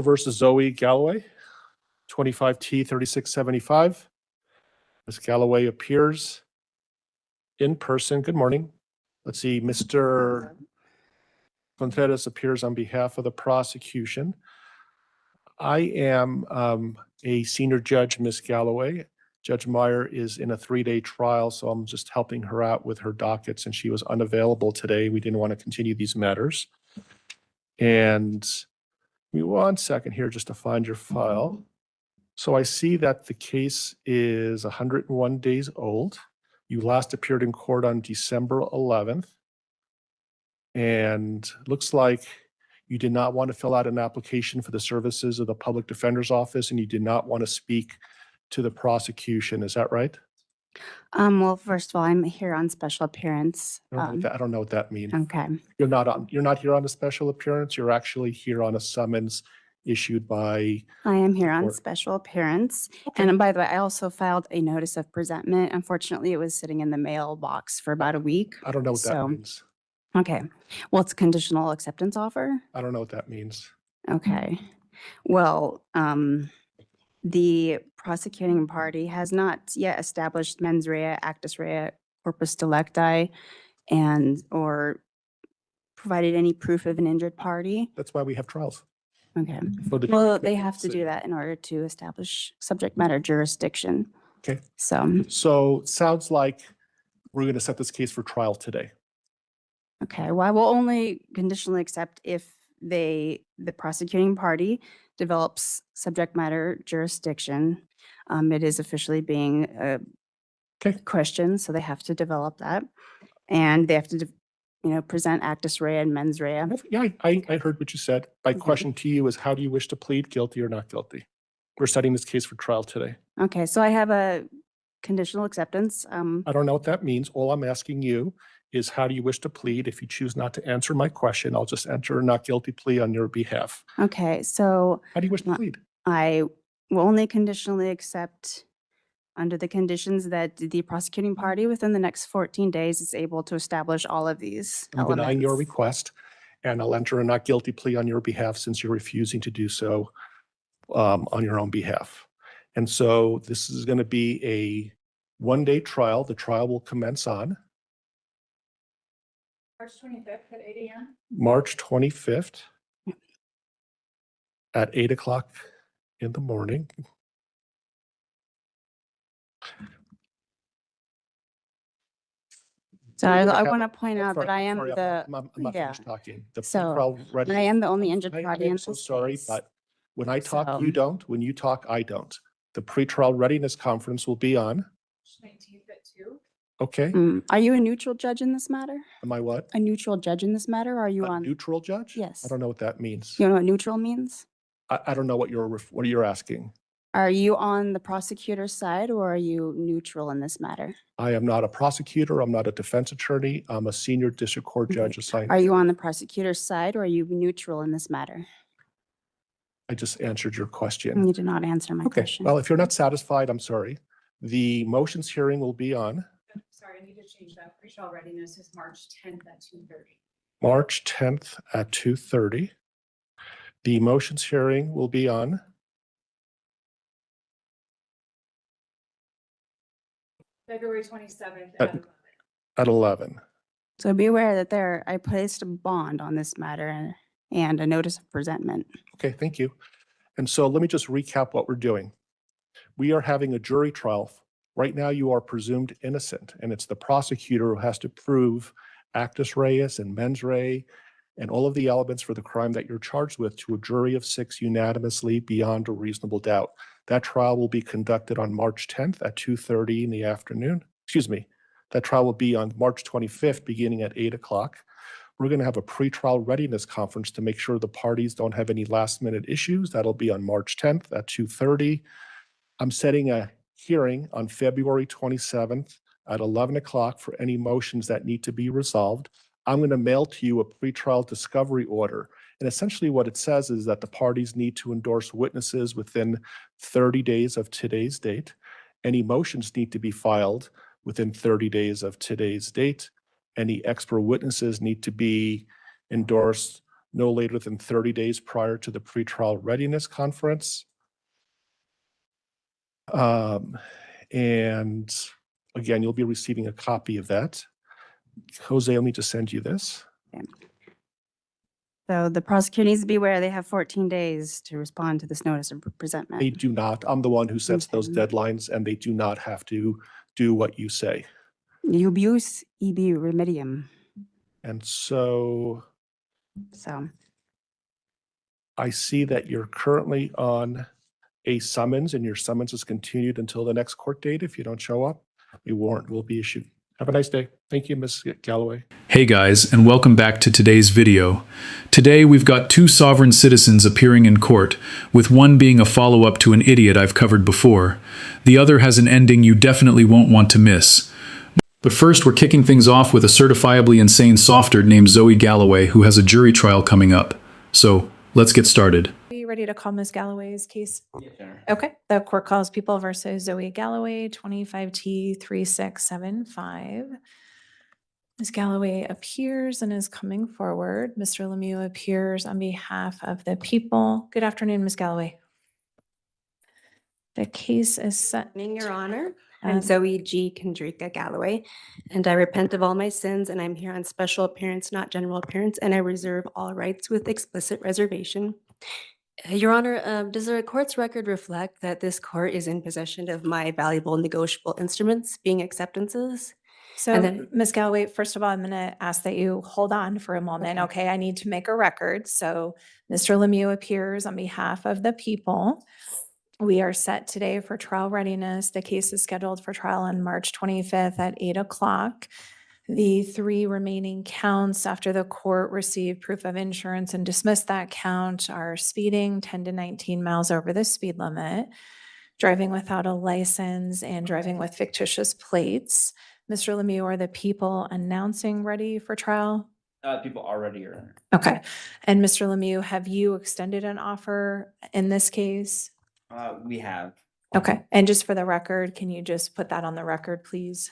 versus Zoe Galloway, 25T3675. Ms. Galloway appears in person. Good morning. Let's see, Mr. Contreras appears on behalf of the prosecution. I am a senior judge, Ms. Galloway. Judge Meyer is in a 3-day trial, so I'm just helping her out with her docket since she was unavailable today. We didn't want to continue these matters. And give me 1 second here just to find your file. So I see that the case is 101 days old. You last appeared in court on December 11th. And looks like you did not want to fill out an application for the services of the public defender's office, and you did not want to speak to the prosecution. Is that right? Well, first of all, I'm here on special appearance. I don't know what that means. Okay. You're not here on a special appearance. You're actually here on a summons issued by. I am here on court. special appearance. Okay. And by the way, I also filed a notice of presentment. Unfortunately, it was sitting in the mailbox for about a week. I don't know what that means. Okay. Well, it's a conditional acceptance offer. I don't know what that means. Okay. Well, the prosecuting party has not yet established mens rea, actus rea, corpus delicti, or provided any proof of an injured party. That's why we have trials. Okay. Well, they have to do that in order to establish subject matter jurisdiction. Okay. So sounds like we're going to set this case for trial today. okay. Well, I will only conditionally accept if the prosecuting party develops subject matter jurisdiction. It is officially being questioned, so they have to develop that, and they have to, present actus rea and mens rea. Yeah, I heard what you said. My question to you is, how do you wish to plead, guilty or not guilty? We're setting this case for trial today. Okay, so I have a conditional acceptance. I don't know what that means. All I'm asking you is, how do you wish to plead? If you choose not to answer my question, I'll just enter a not guilty plea on your behalf. Okay, so How do you wish to plead? I will only conditionally accept under the conditions that the prosecuting party within the next 14 days is able to establish all of these I'm elements. denying your request, and I'll enter a not guilty plea on your behalf since you're refusing to do so on your own behalf. And so this is going to be a 1-day trial. The trial will commence on March 25th at 8 a.m. March 25th at 8 o'clock in the morning. So I want to point out that I am I'm not yeah. finished talking. So, I am the only injured party in I'm this so sorry, case. but when I talk, So- you don't. When you talk, I don't. The pretrial readiness conference will be on. 19th at 2. Okay. Are you a neutral judge in this matter? Am I what? A neutral judge in this matter? Or are you A on? neutral judge? Yes. I don't know what that means. You know what neutral means? I don't know what you're asking. Are you on the prosecutor's side or are you neutral in this matter? I am not a prosecutor. I'm not a defense attorney. I'm a senior district court judge assigned. Are you on the prosecutor's side or are you neutral in this matter? I just answered your question. You did not answer my Okay. question. Well, if you're not satisfied, I'm sorry. The motions hearing will be on Sorry, I need to change that. Pretrial readiness is March 10th at 2:30. March 10th at 2:30. The motions hearing will be on February 27th At- at 11. at 11. So be aware that I placed a bond on this matter and a notice of presentment. Okay, thank you. And so let me just recap what we're doing. We are having a jury trial. Right now, you are presumed innocent, and it's the prosecutor who has to prove actus reus and mens rea and all of the elements for the crime that you're charged with to a jury of 6 unanimously beyond a reasonable doubt. That trial will be conducted on March 10th at 2:30 in the afternoon. Excuse me. That trial will be on March 25th, beginning at 8 o'clock. We're going to have a pretrial readiness conference to make sure the parties don't have any last-minute issues. That'll be on March 10th at 2:30. I'm setting a hearing on February 27th at 11 o'clock for any motions that need to be resolved. I'm going to mail to you a pretrial discovery order. And essentially what it says is that the parties need to endorse witnesses within 30 days of today's date. Any motions need to be filed within 30 days of today's date. Any expert witnesses need to be endorsed no later than 30 days prior to the pretrial readiness conference. And again, you'll be receiving a copy of that. Jose, I'll need to send you this. So the prosecutor needs to be aware they have 14 days to respond to this notice of presentment. They do not. I'm the one who sets those Okay. deadlines, and they do not have to do what you say. Ubius ibi remedium. And so So, I see that you're currently on a summons, and your summons is continued until the next court date. If you don't show up, a warrant will be issued. Have a nice day. Thank you, Ms. Galloway. Hey guys, and welcome back to today's video. Today we've got two sovereign citizens appearing in court, with one being a follow-up to an idiot I've covered before. The other has an ending you definitely won't want to miss. But first, we're kicking things off with a certifiably insane softard named Zoe Galloway, who has a jury trial coming up. So, let's get started. Are you ready to call Ms. Galloway's case? Yes, Your Honor. Okay, the court calls People versus Zoe Galloway, 25T3675. Ms. Galloway appears and is coming forward. Mr. Lemieux appears on behalf of the people. Good afternoon, Ms. Galloway. The case is set. Your Honor, Um, I'm Zoe G. Kendrika Galloway, and I repent of all my sins, and I'm here on special appearance, not general appearance, and I reserve all rights with explicit reservation. Your Honor, does the court's record reflect that this court is in possession of my valuable negotiable instruments, being acceptances? So, then- Ms. Galloway, first of all, I'm going to ask that you hold on for a moment. Okay, I need to make a record. So, Mr. Lemieux appears on behalf of the people. We are set today for trial readiness. The case is scheduled for trial on March 25th at 8 o'clock. The three remaining counts after the court received proof of insurance and dismissed that count are speeding 10 to 19 miles over the speed limit, driving without a license, and driving with fictitious plates. Mr. Lemieux, are the people announcing ready for trial? People already are. Honor. Okay. And Mr. Lemieux, have you extended an offer in this case? We have. Okay. And just for the record, can you just put that on the record, please?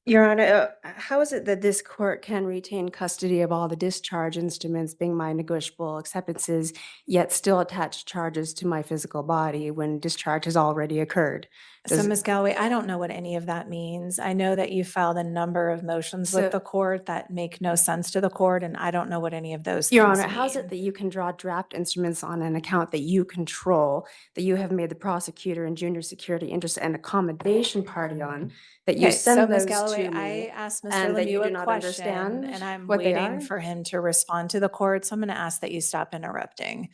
Your Honor, how is it that this court can retain custody of all the discharge instruments, being my negotiable acceptances, yet still attach charges to my physical body when discharge has already occurred? So, Does- Ms. Galloway, I don't know what any of that means. I know that you filed a number of motions So- with the court that make no sense to the court, and I don't know what any of those Your things Honor, how is it mean. that you can draw draft instruments on an account that you control, that you have made the prosecutor and junior security interest and accommodation party on, that you Okay, so send Ms. those Galloway, to I me? asked Mr. and that you Lemieux do a not question, understand and I'm what they waiting are? for him to respond to the court, so I'm going to ask that you stop interrupting.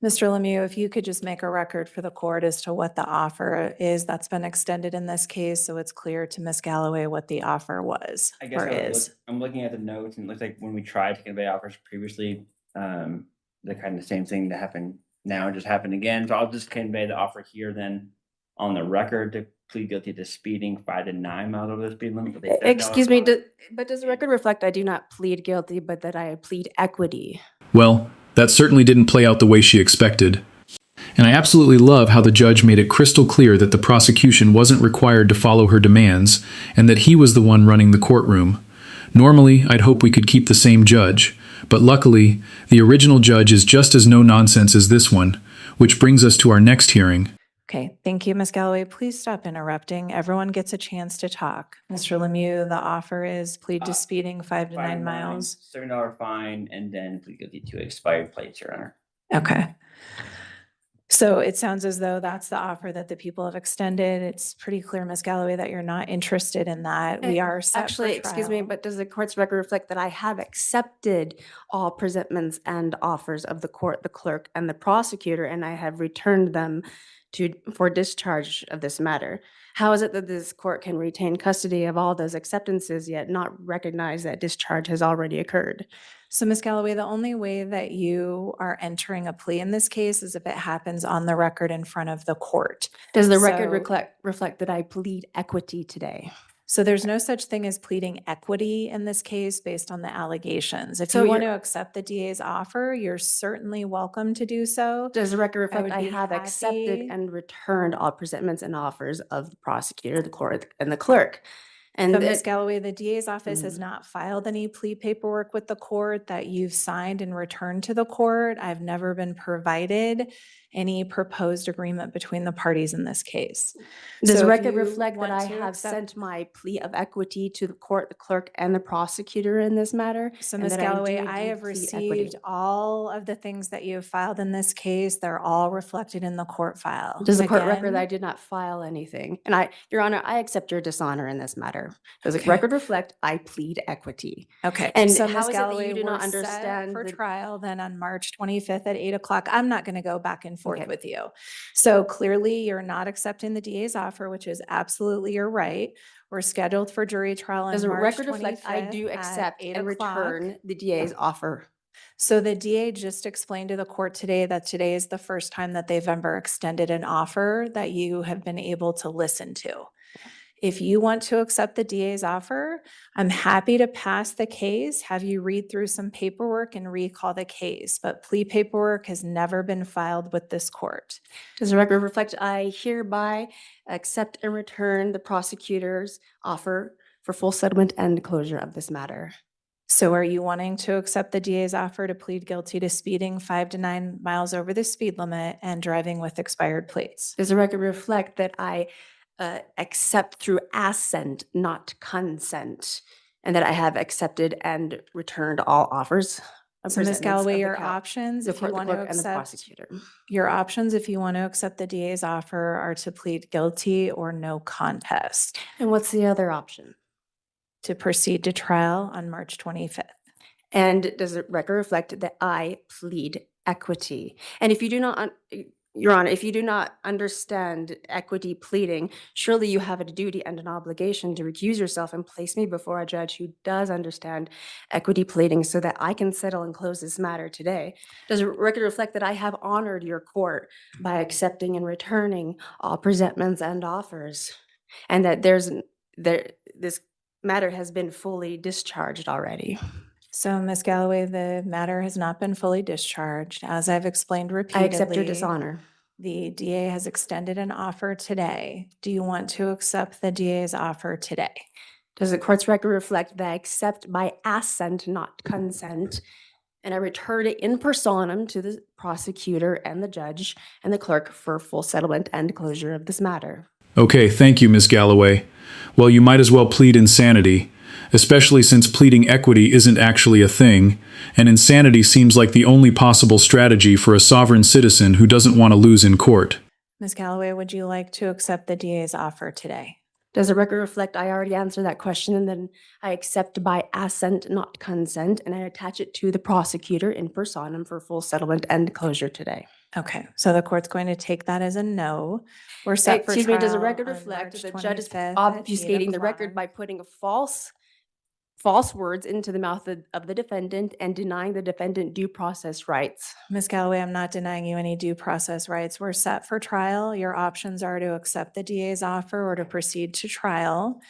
Mr. Lemieux, if you could just make a record for the court as to what the offer is that's been extended in this case, so it's clear to Ms. Galloway what the offer was I guess or is. I'm looking at the notes, and it looks like when we tried to convey offers previously, the kind of same thing that happened now just happened again. So I'll just convey the offer here then on the record to plead guilty to speeding 5 to 9 miles over the speed limit. But they said no Excuse me, response. but does the record reflect I do not plead guilty, but that I plead equity? Well, that certainly didn't play out the way she expected. And I absolutely love how the judge made it crystal clear that the prosecution wasn't required to follow her demands, and that he was the one running the courtroom. Normally, I'd hope we could keep the same judge, but luckily, the original judge is just as no-nonsense as this one, which brings us to our next hearing. Okay, thank you, Ms. Galloway. Please stop interrupting. Everyone gets a chance to talk. Mr. Lemieux, the offer is plead to speeding 5 to 9 miles. $7 fine, and then plead guilty to expired plates, Your Honor. Okay. So it sounds as though that's the offer that the people have extended. It's pretty clear, Ms. Galloway, that you're not interested in that. We are set for Actually, excuse me, trial. but does the court's record reflect that I have accepted all presentments and offers of the court, the clerk, and the prosecutor, and I have returned them for discharge of this matter? How is it that this court can retain custody of all those acceptances yet not recognize that discharge has already occurred? So, Ms. Galloway, the only way that you are entering a plea in this case is if it happens on the record in front of the court. Does the record So- reflect that I plead equity today? So there's no such thing as pleading equity in this case based on the allegations. If So you want you're- to accept the DA's offer, you're certainly welcome to do so. Does the record I reflect would I be have accepted happy- and returned all presentments and offers of the prosecutor, the court, and the clerk? And So Ms. that- Galloway, the DA's office has Mhm. not filed any plea paperwork with the court that you've signed and returned to the court. I've never been provided any proposed agreement between the parties in this case. Does So the if record you reflect that want I to have accept- sent my plea of equity to the court, the clerk, and the prosecutor in this matter? So and Ms. that Galloway, do I indeed have plead received equity? all of the things that you have filed in this case. They're all reflected in the court file. Does the court record that I Again, did not file anything? And Your Honor, I accept your dishonor in this matter. Does the Okay. record reflect I plead equity? Okay, And so how Ms. is it that Galloway, you do not we're set understand for the- trial then on March 25th at 8 o'clock. I'm not going to go back and forth Okay. with you. So clearly you're not accepting the DA's offer, which is absolutely your right. We're scheduled for jury trial on Does the March record 25th reflect I do at accept 8 and o'clock. return the DA's offer? So the DA just explained to the court today that today is the first time that they've ever extended an offer that you have been able to listen to. If you want to accept the DA's offer, I'm happy to pass the case, have you read through some paperwork and recall the case, but plea paperwork has never been filed with this court. Does the record reflect I hereby accept and return the prosecutor's offer for full settlement and closure of this matter? So are you wanting to accept the DA's offer to plead guilty to speeding 5 to 9 miles over the speed limit and driving with expired plates? Does the record reflect that I accept through assent, not consent, and that I have accepted and returned all offers? of So Ms. presentments Galloway, of the your count- options, the if you court, the want to clerk, and the accept, prosecutor. your options, if you want to accept the DA's offer, are to plead guilty or no contest And what's the other option? to proceed to trial on March 25th. And does the record reflect that I plead equity? And if you do not, Your Honor, if you do not understand equity pleading, surely you have a duty and an obligation to recuse yourself and place me before a judge who does understand equity pleading so that I can settle and close this matter today. Does the record reflect that I have honored your court by accepting and returning all presentments and offers? And that this matter has been fully discharged already? So Ms. Galloway, the matter has not been fully discharged. As I've explained I repeatedly. accept your dishonor. The DA has extended an offer today. Do you want to accept the DA's offer today? Does the court's record reflect that I accept by assent, not consent, and I return it in personam to the prosecutor and the judge and the clerk for full settlement and closure of this matter? Okay, thank you, Ms. Galloway. Well, you might as well plead insanity, especially since pleading equity isn't actually a thing, and insanity seems like the only possible strategy for a sovereign citizen who doesn't want to lose in court. Ms. Galloway, would you like to accept the DA's offer today? Does the record reflect I already answered that question and then I accept by assent, not consent, and I attach it to the prosecutor in personam for full settlement and closure today? Okay, so the court's going to take that as a no. We're set for Excuse me, does the trial record on reflect March that the judge is 25th at 8 obfuscating the record o'clock. by putting a false words into the mouth of the defendant and denying the defendant due process rights? Ms. Galloway, I'm not denying you any due process rights. We're set for trial. Your options are to accept the DA's offer or to proceed to trial.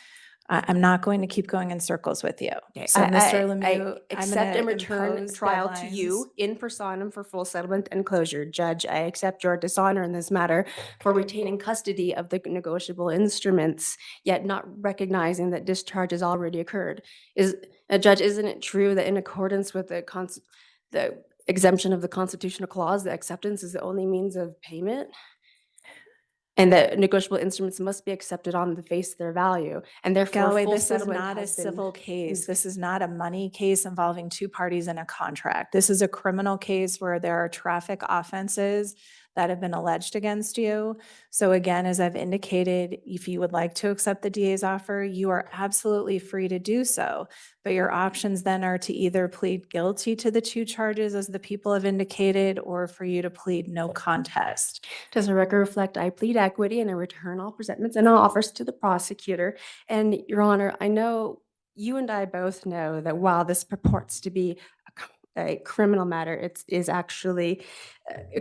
I'm not going to keep going in circles with you. So Mr. Lemieux, I I'm accept gonna and return impose trial to deadlines. you in personam for full settlement and closure. Judge, I accept your dishonor in this matter for retaining custody of the negotiable instruments, yet not recognizing that discharge has already occurred. Judge, isn't it true that in accordance with the exemption of the constitutional clause, the acceptance is the only means of payment? And that negotiable instruments must be accepted on the face of their value, and therefore Galloway, full this is settlement not a has been- civil case. This is not a money case involving two parties in a contract. This is a criminal case where there are traffic offenses that have been alleged against you. So again, as I've indicated, if you would like to accept the DA's offer, you are absolutely free to do so. But your options then are to either plead guilty to the two charges as the people have indicated, or for you to plead no contest. Does the record reflect I plead equity and I return all presentments and all offers to the prosecutor? And Your Honor, I know you and I both know that while this purports to be a criminal matter, it is actually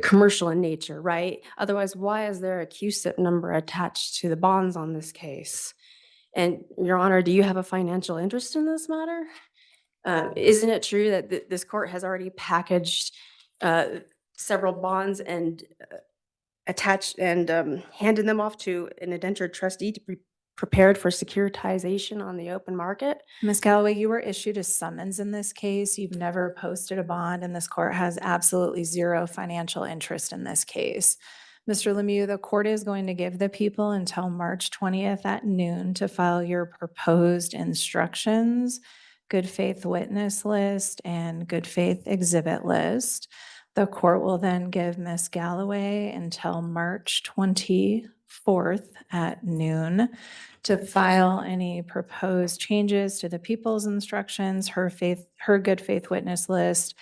commercial in nature, right? Otherwise, why is there a QSIP number attached to the bonds on this case? And Your Honor, do you have a financial interest in this matter? Isn't it true that this court has already packaged several bonds and attached and handed them off to an indentured trustee to prepared for securitization on the open market. Ms. Galloway, you were issued a summons in this case. You've never posted a bond, and this court has absolutely zero financial interest in this case. Mr. Lemieux, the court is going to give the people until March 20th at noon to file your proposed instructions, good faith witness list, and good faith exhibit list. The court will then give Ms. Galloway until March 24th at noon to file any proposed changes to the people's instructions, her good faith witness list,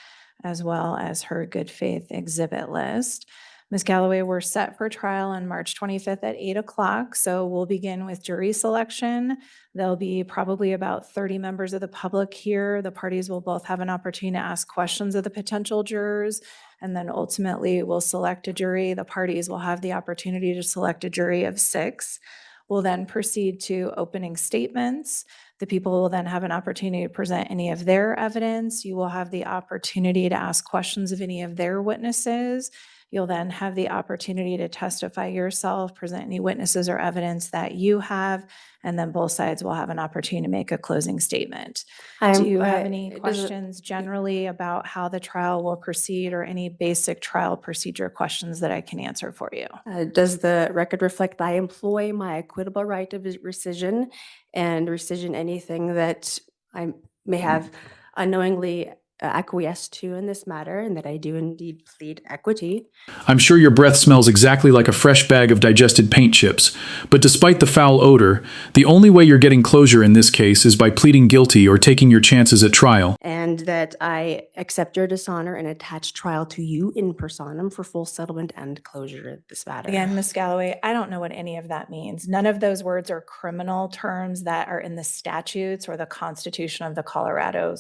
as well as her good faith exhibit list. Ms. Galloway, we're set for trial on March 25th at 8 o'clock. So we'll begin with jury selection. There'll be probably about 30 members of the public here. The parties will both have an opportunity to ask questions of the potential jurors, and then ultimately we'll select a jury. The parties will have the opportunity to select a jury of 6. We'll then proceed to opening statements. The people will then have an opportunity to present any of their evidence. You will have the opportunity to ask questions of any of their witnesses. You'll then have the opportunity to testify yourself, present any witnesses or evidence that you have, and then both sides will have an opportunity to make a closing statement. Do you have any questions generally about how the trial will proceed, or any basic trial procedure questions that I can answer for you? Does the record reflect I employ my equitable right of rescission and rescission anything that I may have unknowingly acquiesced to in this matter, and that I do indeed plead equity? I'm sure your breath smells exactly like a fresh bag of digested paint chips, but despite the foul odor, the only way you're getting closure in this case is by pleading guilty or taking your chances at trial. And that I accept your dishonor and attach trial to you in personam for full settlement and closure of this matter. Again, Ms. Galloway, I don't know what any of that means. None of those words are criminal terms that are in the statutes or the Constitution of the Colorado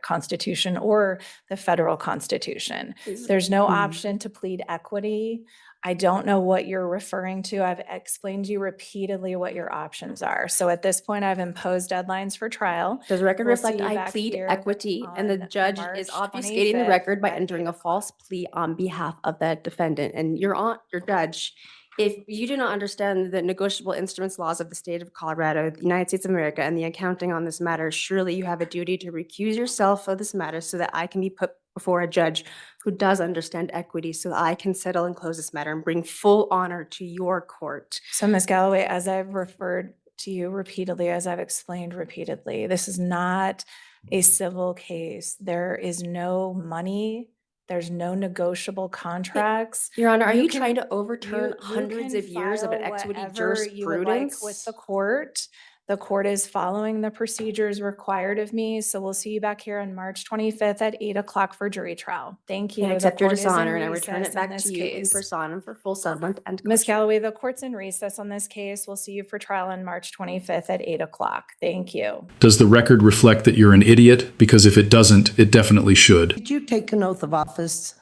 Constitution or the federal Constitution. There's no option to plead equity. I don't know what you're referring to. I've explained to you repeatedly what your options are. So at this point, I've imposed deadlines for trial. Does the record We'll see reflect you I back plead here equity and the on judge March is obfuscating the 25th record by at entering 8 a false plea on behalf of the defendant? And your judge, if you do not understand the negotiable instruments laws of the state of Colorado, the United States of America, and the accounting on this matter, surely you have a duty to recuse yourself of this matter so that I can be put before a judge who does understand equity, so that I can settle and close this matter and bring full honor to your court. So, Ms. Galloway, as I've referred to you repeatedly, as I've explained repeatedly, this is not a civil case. There is no money. There's no negotiable contracts. Your Honor, are you can- trying to overturn you hundreds can of years of file equity whatever you would like jurisprudence? with the court. The court is following the procedures required of me. So we'll see you back here on March 25th at 8 o'clock for jury trial. Thank you. I The accept your court is in dishonor and I return recess it back this to you in case. personam for full settlement and Ms. closure. Galloway, the court's in recess on this case. We'll see you for trial on March 25th at 8 o'clock. Thank you. Does the record reflect that you're an idiot? Because if it doesn't, it definitely should. Did you take an oath of office?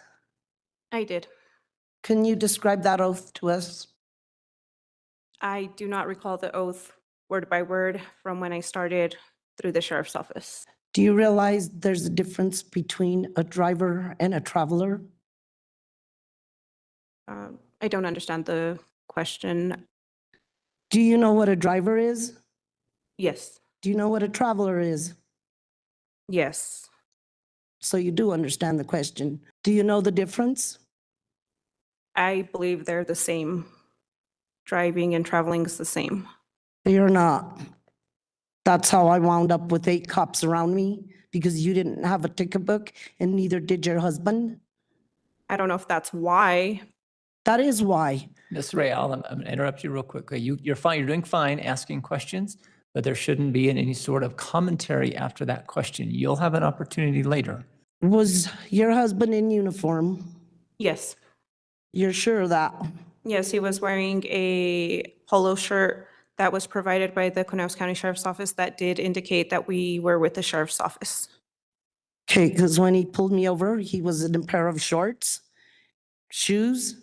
I did. Can you describe that oath to us? I do not recall the oath word by word from when I started through the sheriff's office. Do you realize there's a difference between a driver and a traveler? I don't understand the question. Do you know what a driver is? Yes, Do you know what a traveler is? yes, So you do understand the question. Do you know the difference? I believe they're the same. Driving and traveling is the same. You're not. That's how I wound up with 8 cops around me, because you didn't have a ticket book and neither did your husband. I don't know if that's why. That is why. Ms. Real, I'm going to interrupt you real quickly. You're fine, you're doing fine asking questions, but there shouldn't be any sort of commentary after that question. You'll have an opportunity later. Was your husband in uniform? Yes, You're sure of that? yes, he was wearing a polo shirt that was provided by the Conejo County Sheriff's Office that did indicate that we were with the sheriff's office. Okay, because when he pulled me over, he was in a pair of shorts, shoes.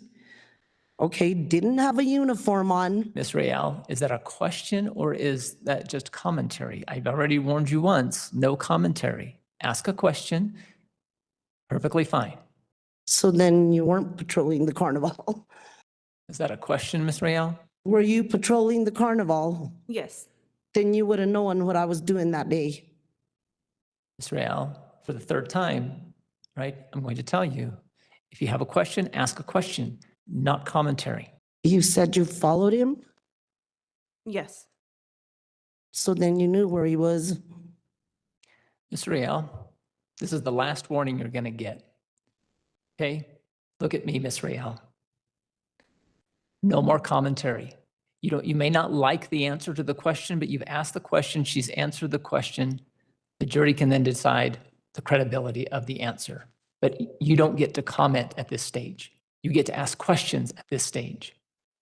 Okay, didn't have a uniform on. Ms. Real, is that a question or is that just commentary? I've already warned you once, no commentary. Ask a question, perfectly fine. So then you weren't patrolling the carnival. Is that a question, Ms. Real? Were you patrolling the carnival? Yes. Then you would have known what I was doing that day. Ms. Real, for the third time, right? I'm going to tell you, if you have a question, ask a question, not commentary. You said you followed him, Yes. so then you knew where he was. Ms. Real, this is the last warning you're going to get. Okay? Look at me, Ms. Real. No more commentary. You may not like the answer to the question, but you've asked the question, she's answered the question. The jury can then decide the credibility of the answer. But you don't get to comment at this stage. You get to ask questions at this stage.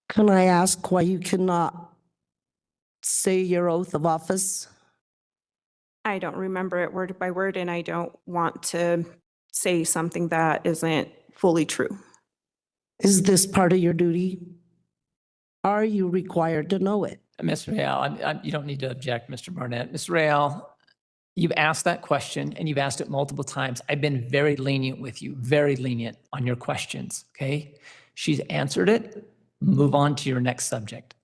Can I ask why you cannot say your oath of office? I don't remember it word by word, and I don't want to say something that isn't fully true. Is this part of your duty? Are you required to know it? Ms. Real, you don't need to object, Mr. Barnett. Ms. Real, you've asked that question and you've asked it multiple times. I've been very lenient with you, very lenient on your questions, okay? She's answered it. Move on to your next subject.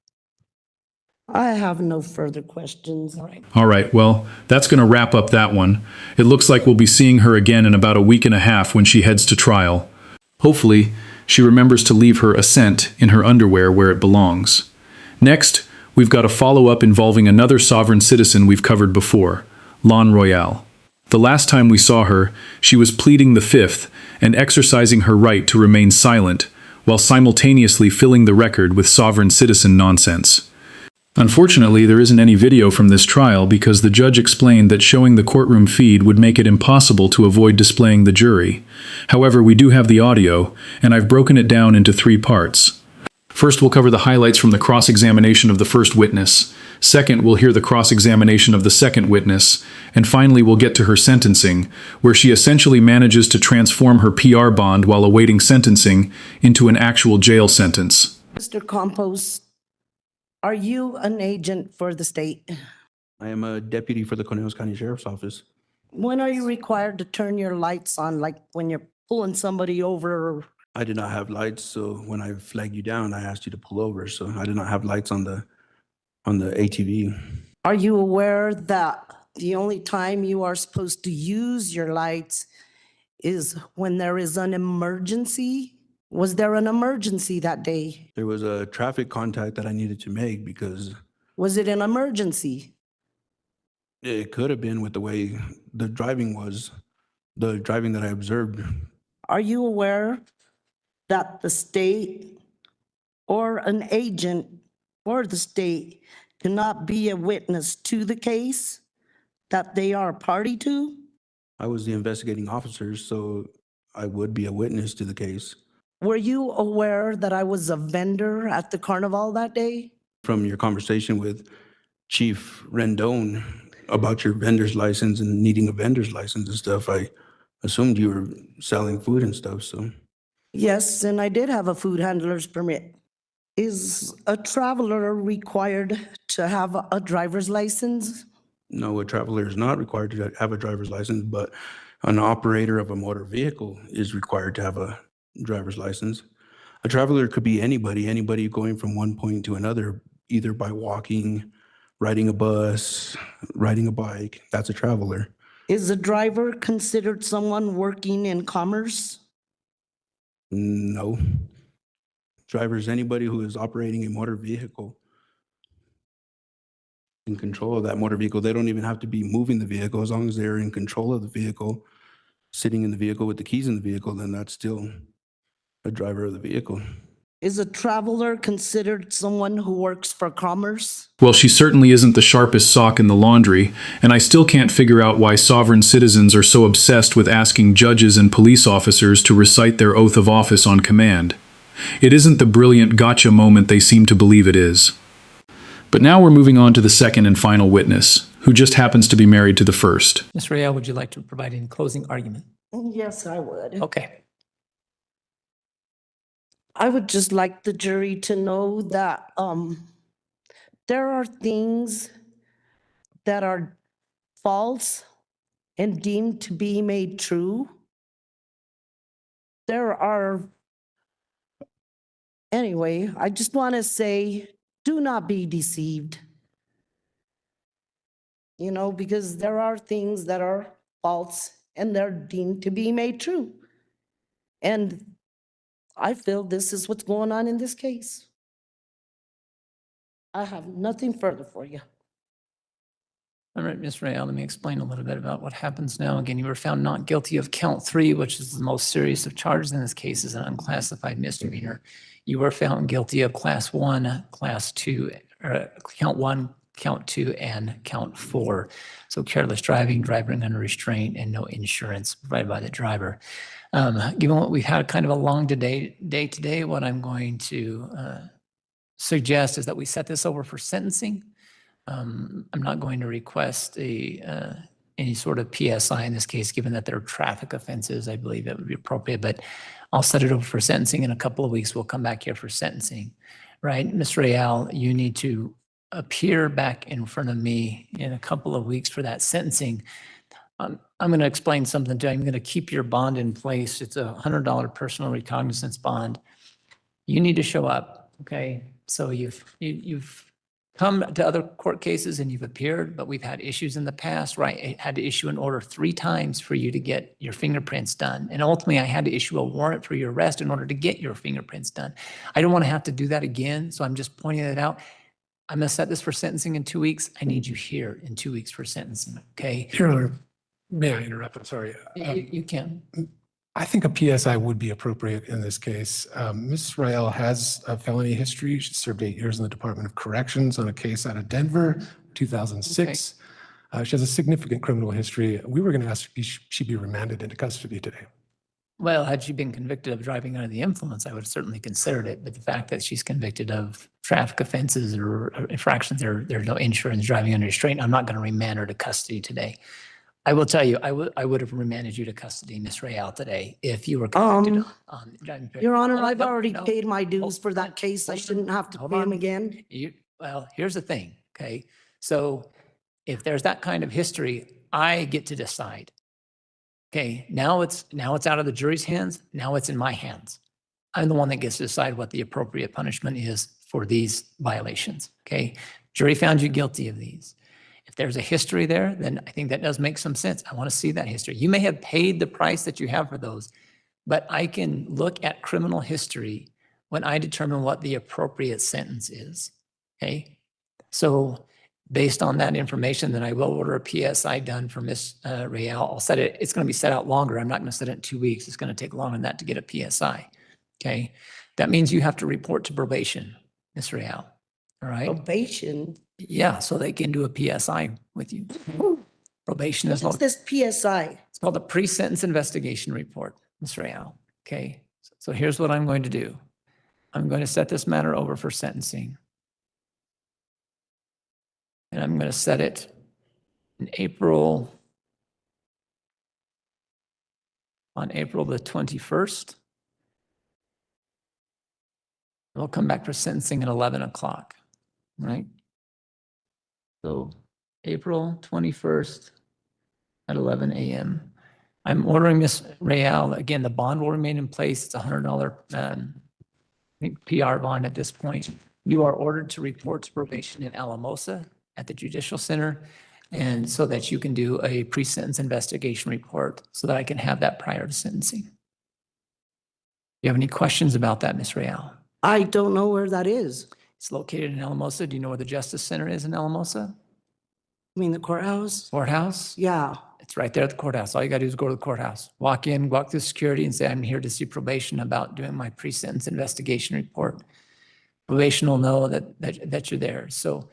I have no further questions. All right. All right, well, that's going to wrap up that one. It looks like we'll be seeing her again in about a week and a half when she heads to trial. Hopefully, she remembers to leave her assent in her underwear where it belongs. Next, we've got a follow-up involving another sovereign citizen we've covered before, Lon Royale. The last time we saw her, she was pleading the Fifth and exercising her right to remain silent, while simultaneously filling the record with sovereign citizen nonsense. Unfortunately, there isn't any video from this trial because the judge explained that showing the courtroom feed would make it impossible to avoid displaying the jury. However, we do have the audio, and I've broken it down into 3 parts. First, we'll cover the highlights from the cross-examination of the first witness. Second, we'll hear the cross-examination of the second witness. And finally, we'll get to her sentencing, where she essentially manages to transform her PR bond while awaiting sentencing into an actual jail sentence. Mr. Campos, are you an agent for the state? I am a deputy for the Conejo County Sheriff's Office. When are you required to turn your lights on, like when you're pulling somebody over? I did not have lights, so when I flagged you down, I asked you to pull over. So I did not have lights on the ATV. Are you aware that the only time you are supposed to use your lights is when there is an emergency? Was there an emergency that day? There was a traffic contact that I needed to make because Was it an emergency? it could have been with the way the driving was, the driving that I observed. Are you aware that the state or an agent for the state cannot be a witness to the case that they are a party to? I was the investigating officer, so I would be a witness to the case. Were you aware that I was a vendor at the carnival that day? From your conversation with Chief Rendon about your vendor's license and needing a vendor's license and stuff, I assumed you were selling food and stuff, so. Yes, and I did have a food handler's permit. Is a traveler required to have a driver's license? No, a traveler is not required to have a driver's license, but an operator of a motor vehicle is required to have a driver's license. A traveler could be anybody going from one point to another, either by walking, riding a bus, riding a bike. That's a traveler. Is a driver considered someone working in commerce? No. Driver is anybody who is operating a motor vehicle in control of that motor vehicle. They don't even have to be moving the vehicle. As long as they're in control of the vehicle, sitting in the vehicle with the keys in the vehicle, then that's still a driver of the vehicle. Is a traveler considered someone who works for commerce? Well, she certainly isn't the sharpest sock in the laundry, and I still can't figure out why sovereign citizens are so obsessed with asking judges and police officers to recite their oath of office on command. It isn't the brilliant gotcha moment they seem to believe it is. But now we're moving on to the second and final witness, who just happens to be married to the first. Ms. Real, would you like to provide any closing argument? Yes, I would. Okay. I would just like the jury to know that there are things that are false and deemed to be made true. Anyway, I just want to say do not be deceived. You know, because there are things that are false and they're deemed to be made true. And I feel this is what's going on in this case. I have nothing further for you. All right, Ms. Rael, let me explain a little bit about what happens now. Again, you were found not guilty of count 3, which is the most serious of charges in this case, is an unclassified misdemeanor. You were found guilty of class 1, class 2, or count 1, count 2, and count 4. So careless driving, driving under restraint, and no insurance provided by the driver. Given what we've had kind of a long day today, what I'm going to suggest is that we set this over for sentencing. I'm not going to request any sort of PSI in this case, given that they're traffic offenses. I believe it would be appropriate, but I'll set it over for sentencing. In a couple of weeks, we'll come back here for sentencing, right? Ms. Rael, you need to appear back in front of me in a couple of weeks for that sentencing. I'm going to explain something to you. I'm going to keep your bond in place. It's a $100 personal recognizance bond. You need to show up, okay? So you've come to other court cases and you've appeared, but we've had issues in the past, right? I had to issue an order 3 times for you to get your fingerprints done. And ultimately, I had to issue a warrant for your arrest in order to get your fingerprints done. I don't want to have to do that again, so I'm just pointing it out. I'm going to set this for sentencing in 2 weeks. I need you here in 2 weeks for sentencing, okay? Your Honor, may I interrupt? I'm sorry. You can. I think a PSI would be appropriate in this case. Ms. Rael has a felony history. She served 8 years in the Department of Corrections on a case out of Denver, 2006. She has a significant criminal history. We were going to ask if she be remanded into custody today. Well, had she been convicted of driving under the influence, I would have certainly considered it. But the fact that she's convicted of traffic offenses or infractions, there's no insurance, driving under restraint, I'm not going to remand her to custody today. I will tell you, I would have remanded you to custody, Ms. Rael, today if you were convicted on driving. Your Honor, Hold on, I've no, already no. paid my dues Hold for on, that case. I hold on, shouldn't have to hold pay them on. again. Well, here's the thing, okay? So if there's that kind of history, I get to decide. Okay, now it's out of the jury's hands. Now it's in my hands. I'm the one that gets to decide what the appropriate punishment is for these violations. Okay, jury found you guilty of these. If there's a history there, then I think that does make some sense. I want to see that history. You may have paid the price that you have for those, but I can look at criminal history when I determine what the appropriate sentence is. Okay, so based on that information, then I will order a PSI done for Ms. Rael. I'll set it, it's going to be set out longer. I'm not going to set it in 2 weeks. It's going to take longer than that to get a PSI. Okay. That means you have to report to probation, Ms. Rael. All right. Probation. Yeah. So they can do a PSI with you. Probation is What's this PSI? it's called a pre-sentence investigation report, Ms. Rael. Okay. So here's what I'm going to do. I'm going to set this matter over for sentencing. And I'm going to set it in April, on April the 21st. We'll come back for sentencing at 11 o'clock, right? So April 21st at 11 a.m. I'm ordering Ms. Rael, again, the bond will remain in place. It's a $100 PR bond at this point. You are ordered to report to probation in Alamosa at the Judicial Center, and so that you can do a pre-sentence investigation report so that I can have that prior to sentencing. Do you have any questions about that, Ms. Rael? I don't know where that is. It's located in Alamosa. Do you know where the Justice Center is in Alamosa? I mean, the courthouse? Courthouse? Yeah. It's right there at the courthouse. All you gotta do is go to the courthouse. Walk in, walk through security and say, I'm here to see probation about doing my pre-sentence investigation report. Probation will know that you're there. So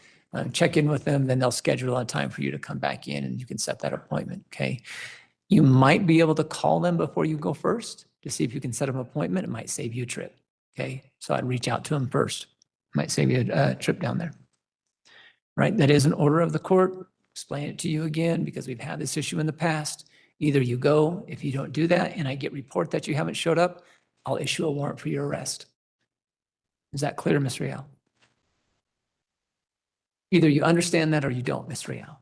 check in with them, then they'll schedule a time for you to come back in and you can set that appointment, okay? You might be able to call them before you go first to see if you can set up an appointment. It might save you a trip, okay? So I'd reach out to them first. Might save you a trip down there. Right, that is an order of the court. Explain it to you again because we've had this issue in the past. Either you go, if you don't do that and I get report that you haven't showed up, I'll issue a warrant for your arrest. Is that clear, Ms. Rael? Either you understand that or you don't, Ms. Rael.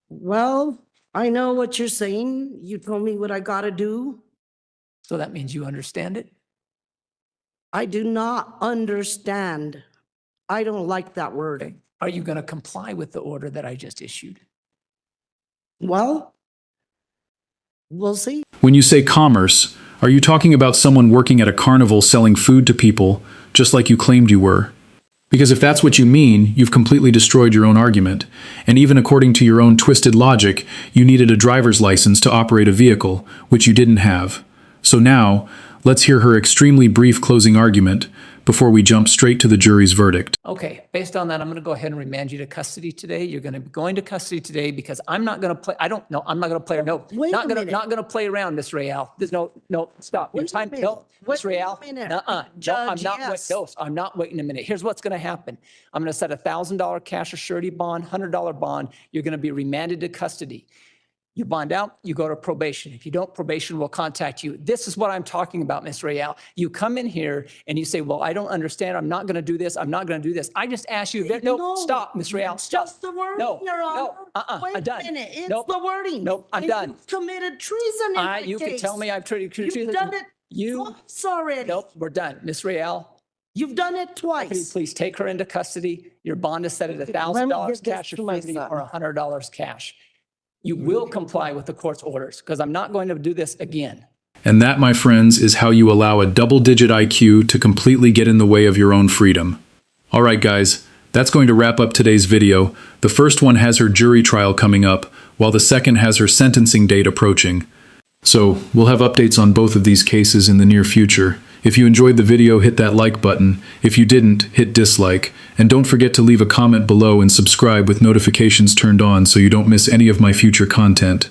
Well, I know what you're saying. You told me what I gotta do. So that means you understand it? I do not understand. I don't like that word. Okay. Are you going to comply with the order that I just issued? Well, we'll see. When you say commerce, are you talking about someone working at a carnival selling food to people, just like you claimed you were? Because if that's what you mean, you've completely destroyed your own argument. And even according to your own twisted logic, you needed a driver's license to operate a vehicle, which you didn't have. So now, let's hear her extremely brief closing argument before we jump straight to the jury's verdict. Okay, based on that, I'm going to go ahead and remand you to custody today. You're going to be going to custody today because I'm not going to play. I don't know. I'm not going to play. No, Wait not a going to minute. not going to play around, Miss Real. There's no, stop. Your Wait a time. minute. No, Miss Wait a Real. minute. No, I'm Judge, not. yes. No, I'm not waiting a minute. Here's what's going to happen. I'm going to set $1,000 cash or surety bond, $100 bond. You're going to be remanded to custody. You bond out, you go to probation. If you don't, probation will contact you. This is what I'm talking about, Ms. Real. You come in here and you say, well, I don't understand. I'm not going to do this. I'm not going to do this. I just asked you. No, stop, Ms. Real. It's just the wording, No, Your Honor. Wait I'm done. a minute, it's Nope. the wording. Nope, I'm And done. you've committed treason in that You can case. tell me I've treated you. You've done it You, twice already. nope, we're done. Ms. Real, You've done it can you twice. please take her into custody? Your bond is set at Let me $1,000 get this cash to or my surety son. or $100 cash. You will comply with the court's orders because I'm not going to do this again. And that, my friends, is how you allow a double-digit IQ to completely get in the way of your own freedom. All right, guys, that's going to wrap up today's video. The first one has her jury trial coming up, while the second has her sentencing date approaching. So, we'll have updates on both of these cases in the near future. If you enjoyed the video, hit that like button. If you didn't, hit dislike. And don't forget to leave a comment below and subscribe with notifications turned on so you don't miss any of my future content.